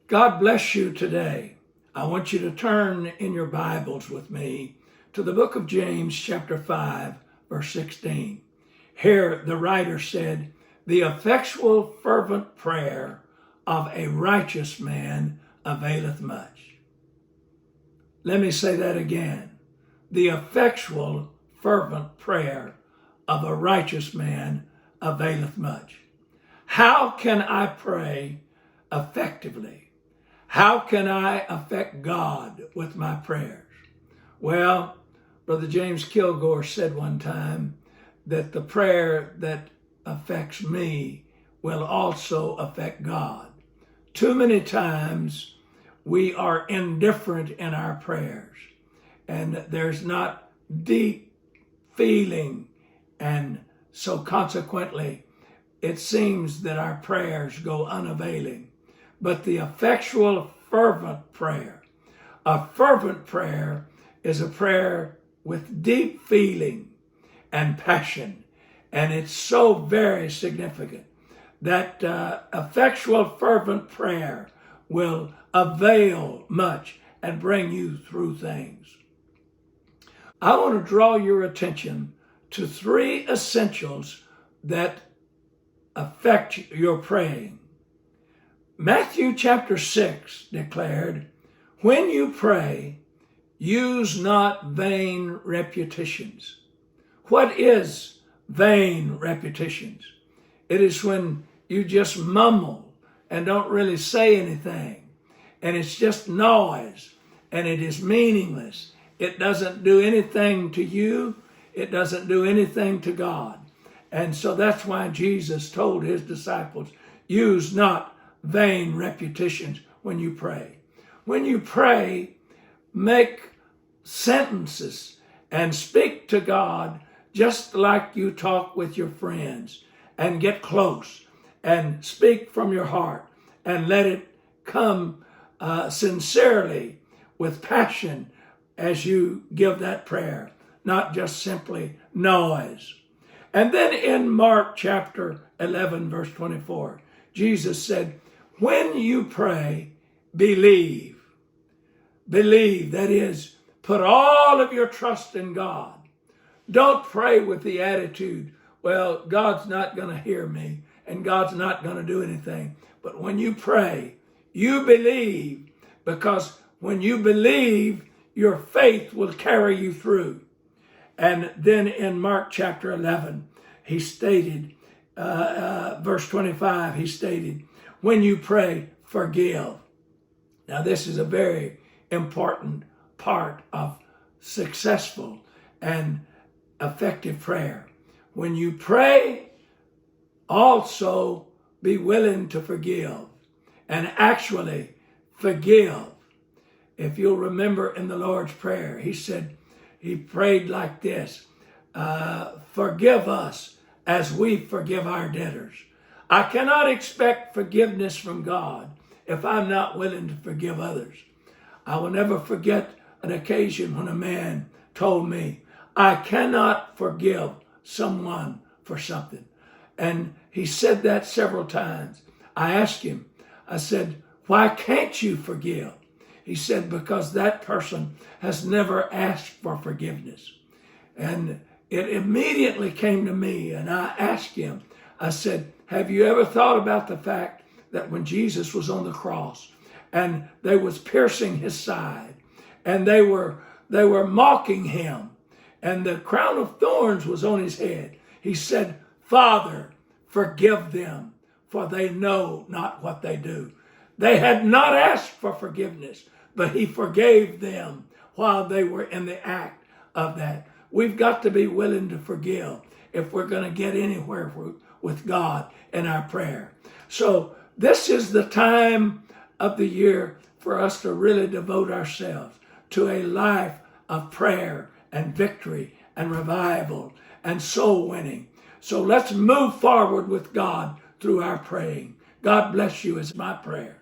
God bless you today. I want you to turn in your Bibles with me to the book of James, chapter 5, verse 16. Here the writer said, "The effectual fervent prayer of a righteous man availeth much." Let me say that again. The effectual fervent prayer of a righteous man availeth much. How can I pray effectively? How can I affect God with my prayers? Well, Brother James Kilgore said one time that the prayer that affects me will also affect God. Too many times we are indifferent in our prayers, and there's not deep feeling, and so consequently it seems that our prayers go unavailing. But the effectual fervent prayer, a fervent prayer is a prayer with deep feeling and passion, and it's so very significant that effectual fervent prayer will avail much and bring you through things. I want to draw your attention to three essentials that affect your praying. Matthew chapter 6 declared, "When you pray, use not vain repetitions." What is vain repetitions? It is when you just mumble and don't really say anything, and it's just noise, and it is meaningless. It doesn't do anything to you. It doesn't do anything to God. And so that's why Jesus told his disciples, use not vain repetitions when you pray. When you pray, make sentences and speak to God just like you talk with your friends, and get close and speak from your heart and let it come sincerely with passion as you give that prayer, not just simply noise. And then in Mark chapter 11, verse 24, Jesus said, when you pray, believe. Believe, that is, put all of your trust in God. Don't pray with the attitude, well, God's not going to hear me and God's not going to do anything. But when you pray, you believe, because when you believe, your faith will carry you through. And then in Mark chapter 11, he stated, verse 25, he stated, when you pray, forgive. Now, this is a very important part of successful and effective prayer. When you pray, also be willing to forgive, and actually forgive. If you'll remember in the Lord's Prayer, he said, he prayed like this, forgive us as we forgive our debtors. I cannot expect forgiveness from God if I'm not willing to forgive others. I will never forget an occasion when a man told me, I cannot forgive someone for something. And he said that several times. I asked him, I said, why can't you forgive? He said, because that person has never asked for forgiveness. And it immediately came to me, and I asked him, I said, have you ever thought about the fact that when Jesus was on the cross and they was piercing his side and they were mocking him and the crown of thorns was on his head, he said, Father, forgive them, for they know not what they do. They had not asked for forgiveness, but he forgave them while they were in the act of that. We've got to be willing to forgive if we're going to get anywhere with God in our prayer. So this is the time of the year for us to really devote ourselves to a life of prayer and victory and revival and soul winning. So let's move forward with God through our praying. God bless you is my prayer.